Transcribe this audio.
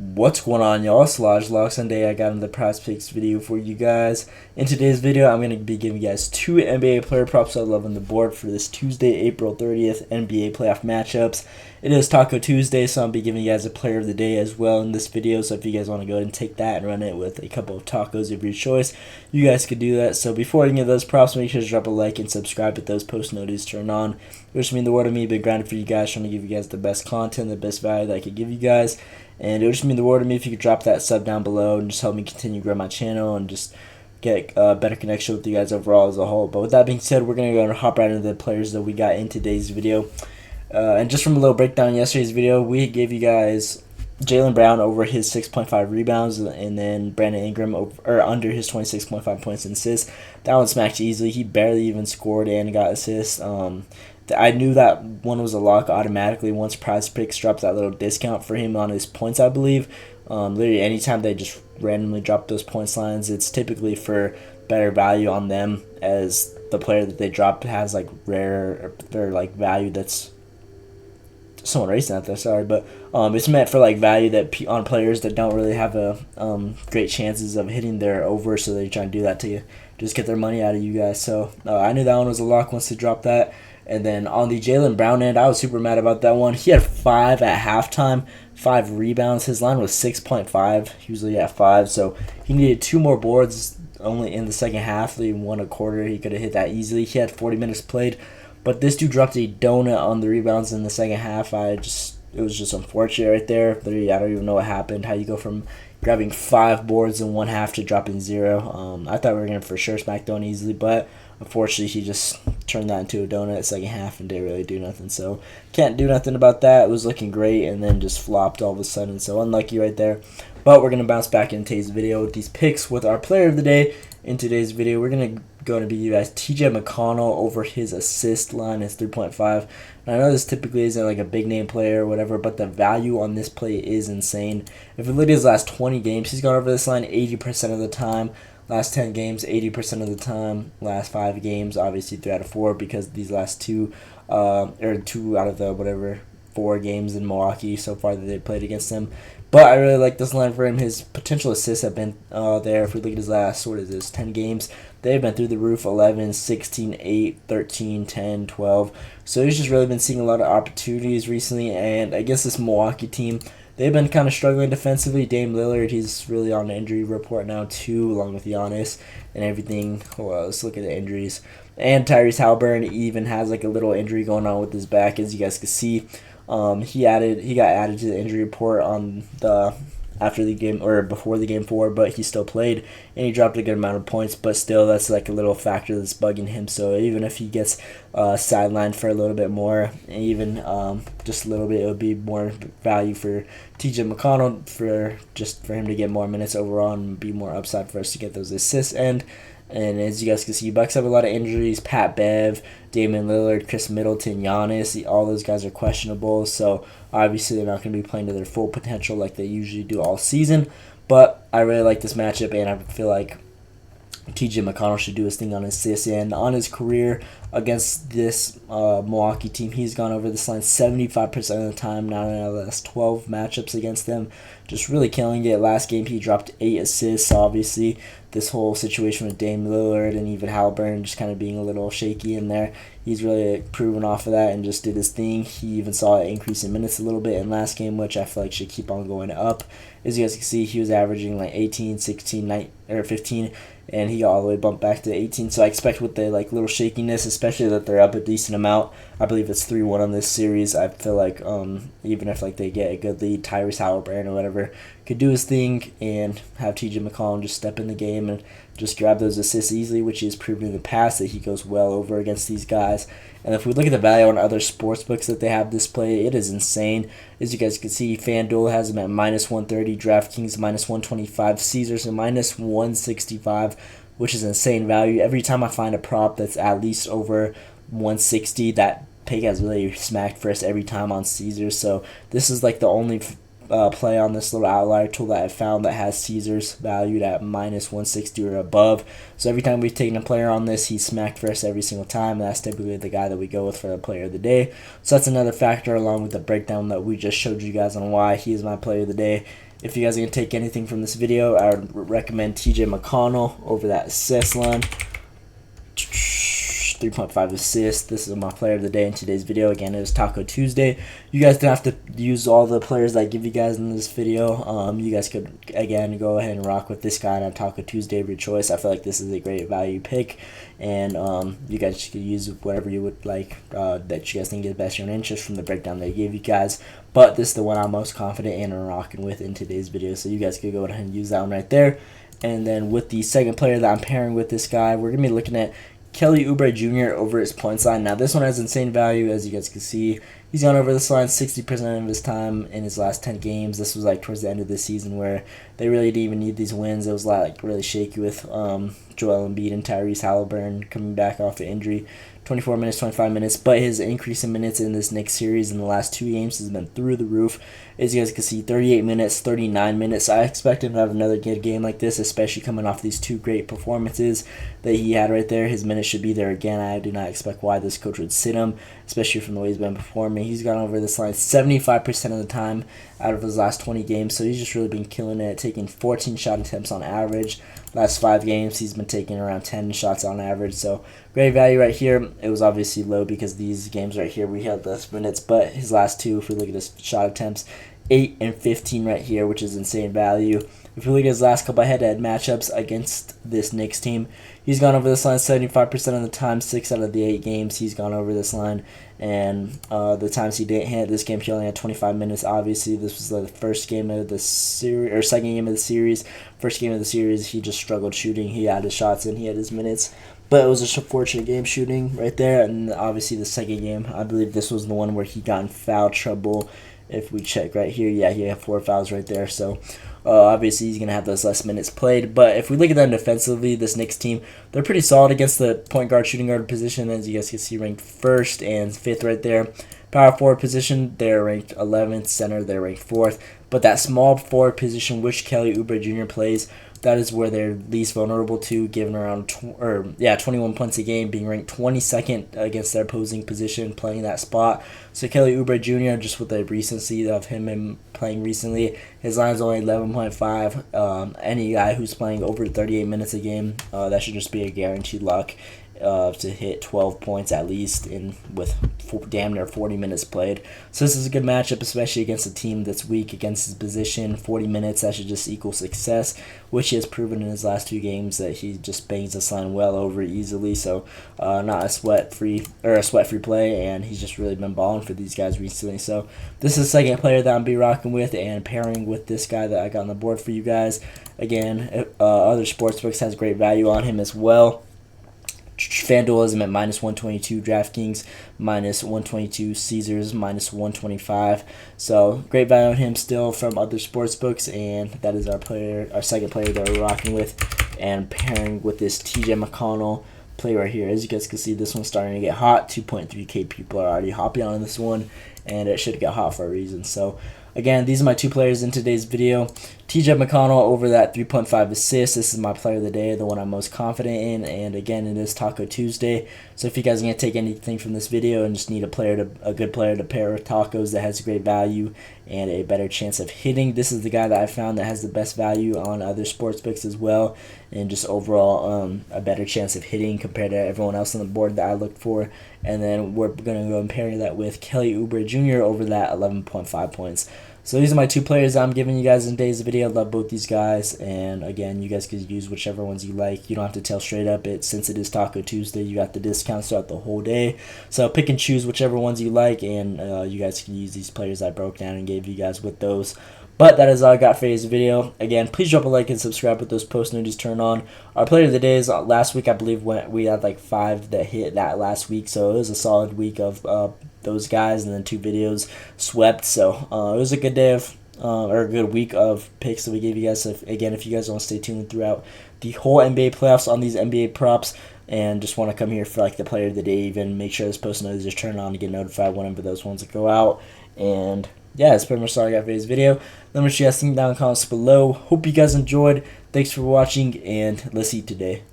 What's going on, y'all? It's Locks. Sunday. I got another prize picks video for you guys. In today's video, I'm going to be giving you guys two NBA player props I love on the board for this Tuesday, April 30th NBA playoff matchups. It is Taco Tuesday, so I'll be giving you guys a player of the day as well in this video. So if you guys want to go ahead and take that and run it with a couple of tacos of your choice, you guys could do that. So before I get those props, make sure to drop a like and subscribe with those post notifications turned on. Which mean the world to me. Been grinding for you guys, trying to give you guys the best content, the best value that I could give you guys. And it would just mean the world to me if you could drop that sub down below and just help me continue growing my channel and just get a better connection with you guys overall as a whole. But with that being said, we're going to go and hop right into the players that we got in today's video. And just from a little breakdown in yesterday's video, we gave you guys Jaylen Brown over his 6.5 rebounds and then Brandon Ingram under his 26.5 points and assists. That one smacked easily. He barely even scored and got assists. I knew that one was a lock automatically once Prize Picks dropped that little discount for him on his points, I believe. Literally, anytime they just randomly drop those points lines, it's typically for better value on them, as the player that they dropped has like rare or like value that's someone racing out there. Sorry, but it's meant for like value that on players that don't really have a great chances of hitting their over, so they try and do that to just get their money out of you guys. So I knew that one was a lock once they dropped that. And then on the Jaylen Brown end, I was super mad about that one. He had 5 at halftime, 5 rebounds. His line was 6.5, usually at 5. So he needed 2 more boards only in the second half. They won a quarter. He could have hit that easily. He had 40 minutes played. But this dude dropped a donut on the rebounds in the second half. It was just unfortunate right there. Literally, I don't even know what happened. How you go from grabbing 5 boards in one half to dropping 0. I thought we were going to for sure smack donut easily, but unfortunately, he just turned that into a donut second half and didn't really do nothing. So can't do nothing about that. It was looking great and then just flopped all of a sudden. So unlucky right there. But we're going to bounce back in today's video with these picks with our player of the day. In today's video, we're going to go to be you guys TJ McConnell over his assist line is 3.5. I know this typically isn't like a big name player or whatever, but the value on this play is insane. If you look at his last 20 games, he's gone over this line 80% of the time. Last 10 games, 80% of the time. Last 5 games, obviously 3 out of 4 because these last 2 or 2 out of the 4 games in Milwaukee so far that they played against them. But I really like this line for him. His potential assists have been there. If we look at his last, 10 games, they've been through the roof: 11, 16, 8, 13, 10, 12. So he's just really been seeing a lot of opportunities recently. And I guess this Milwaukee team, they've been kind of struggling defensively. Dame Lillard, he's really on the injury report now too, along with Giannis and everything. Well, let's look at the injuries. And Tyrese Haliburton even has like a little injury going on with his back, as you guys can see. He got added to the injury report on the after the game or before the game 4, but he still played and he dropped a good amount of points. But still, that's like a little factor that's bugging him. So even if he gets sidelined for a little bit more, even just a little bit, it would be more value for TJ McConnell for him to get more minutes overall and be more upside for us to get those assists. And as you guys can see, Bucks have a lot of injuries. Pat Bev, Damian Lillard, Chris Middleton, Giannis, all those guys are questionable. So obviously they're not going to be playing to their full potential like they usually do all season. But I really like this matchup, and I feel like TJ McConnell should do his thing on his assists. And on his career against this Milwaukee team, he's gone over this line 75% of the time, 9 out of the last 12 matchups against them. Just really killing it. Last game, he dropped 8 assists. Obviously, this whole situation with Dame Lillard and even Haliburton just kind of being a little shaky in there, he's really proven off of that and just did his thing. He even saw an increase in minutes a little bit in last game, which I feel like should keep on going up. As you guys can see, he was averaging like 18, 16, 9, or 15, and he got all the way bumped back to 18. So I expect with the like little shakiness, especially that they're up a decent amount. I believe it's 3-1 on this series. I feel like even if like they get a good lead, Tyrese Haliburton or whatever could do his thing and have TJ McConnell just step in the game and just grab those assists easily, which he's proven in the past that he goes well over against these guys. And if we look at the value on other sports books that they have this play, it is insane. As you guys can see, FanDuel has him at -130, DraftKings -125, Caesars at -165, which is insane value. Every time I find a prop that's at least over 160, that pick has really smacked for us every time on Caesars. So this is like the only play on this little outlier tool that I found that has Caesars valued at -160 or above. So every time we've taken a player on this, he's smacked for us every single time. That's typically the guy that we go with for the player of the day. So that's another factor along with the breakdown that we just showed you guys on why he is my player of the day. If you guys are going to take anything from this video, I would recommend TJ McConnell over that assist line. 3.5 assists. This is my player of the day in today's video. Again, it was Taco Tuesday. You guys don't have to use all the players that I give you guys in this video. You guys could, again, go ahead and rock with this guy on Taco Tuesday of your choice. I feel like this is a great value pick, and you guys could use whatever you would like that you guys think is best in your interest from the breakdown that I gave you guys. But this is the one I'm most confident in and rocking with in today's video, so you guys could go ahead and use that one right there. And then with the second player that I'm pairing with this guy, we're going to be looking at Kelly Oubre Jr. over his points line. Now, this one has insane value, as you guys can see. He's gone over this line 60% of his time in his last 10 games. This was like towards the end of the season where they really didn't even need these wins. It was like really shaky with Joel Embiid and Tyrese Halliburton coming back off an injury. 24 minutes, 25 minutes, but his increase in minutes in this Knicks series in the last 2 games has been through the roof. As you guys can see, 38 minutes, 39 minutes. I expect him to have another good game like this, especially coming off these 2 great performances that he had right there. His minutes should be there again. I do not expect why this coach would sit him, especially from the way he's been performing. He's gone over this line 75% of the time out of his last 20 games, so he's just really been killing it, taking 14 shot attempts on average. Last 5 games, he's been taking around 10 shots on average, so great value right here. It was obviously low because these games right here, we had less minutes, but his last 2, if we look at his shot attempts, 8 and 15 right here, which is insane value. If we look at his last couple head-to-head matchups against this Knicks team, he's gone over this line 75% of the time. 6 out of the 8 games he's gone over this line, and the times he didn't hit this game, he only had 25 minutes. Obviously, this was the first game of the series, or second game of the series. First game of the series, he just struggled shooting. He had his shots and he had his minutes, but it was just a fortunate game shooting right there. And obviously, the second game, I believe this was the one where he got in foul trouble. If we check right here, yeah, he had 4 fouls right there. So obviously he's going to have those less minutes played. But if we look at them defensively, this Knicks team, they're pretty solid against the point guard, shooting guard position. As you guys can see, ranked 1st and 5th right there. Power forward position, they're ranked 11th. Center, they're ranked 4th. But that small forward position, which Kelly Oubre Jr. plays, that is where they're least vulnerable to, giving around 21 points a game, being ranked 22nd against their opposing position, playing that spot. So Kelly Oubre Jr., just with the recency of him playing recently, his line is only 11.5. Any guy who's playing over 38 minutes a game, that should just be a guaranteed lock to hit 12 points at least with damn near 40 minutes played. So this is a good matchup, especially against a team that's weak against his position. 40 minutes, that should just equal success, which he has proven in his last 2 games that he just bangs this line well over easily. So not a sweat-free play, and he's just really been balling for these guys recently. So this is the second player that I'm be rocking with and pairing with this guy that I got on the board for you guys. Again, other sportsbooks has great value on him as well. FanDuel has him at -122, DraftKings -122, Caesars -125. So great value on him still from other sports books, and that is our second player that we're rocking with and pairing with this TJ McConnell play right here. As you guys can see, this one's starting to get hot. 2.3K people are already hopping on this one, and it should get hot for a reason. So again, these are my 2 players in today's video. TJ McConnell over that 3.5 assists. This is my player of the day, the one I'm most confident in. And again, it is Taco Tuesday. So if you guys are going to take anything from this video and just need a good player to pair with Tacos that has great value and a better chance of hitting, this is the guy that I found that has the best value on other sportsbooks as well, and just overall a better chance of hitting compared to everyone else on the board that I looked for. And then we're going to go and pair that with Kelly Oubre Jr. over that 11.5 points. So these are my 2 players I'm giving you guys in today's video. I love both these guys, and again, you guys could use whichever ones you like. You don't have to tell straight up. Since it is Taco Tuesday, you got the discounts throughout the whole day. So pick and choose whichever ones you like, and you guys can use these players I broke down and gave you guys with those. But that is all I got for today's video. Again, please drop a like and subscribe with those post notifications turned on. Our player of the day is last week, I believe we had like 5 that hit that last week, so it was a solid week of those guys, and then 2 videos swept. So it was a good day of or a good week of picks that we gave you guys. So if you guys want to stay tuned throughout the whole NBA playoffs on these NBA props, and just want to come here for like the player of the day, even make sure this post notifications is turned on to get notified whenever those ones go out. And yeah, that's pretty much all I got for today's video. Let me know what you guys think down in the comments below. Hope you guys enjoyed. Thanks for watching, and let's eat today.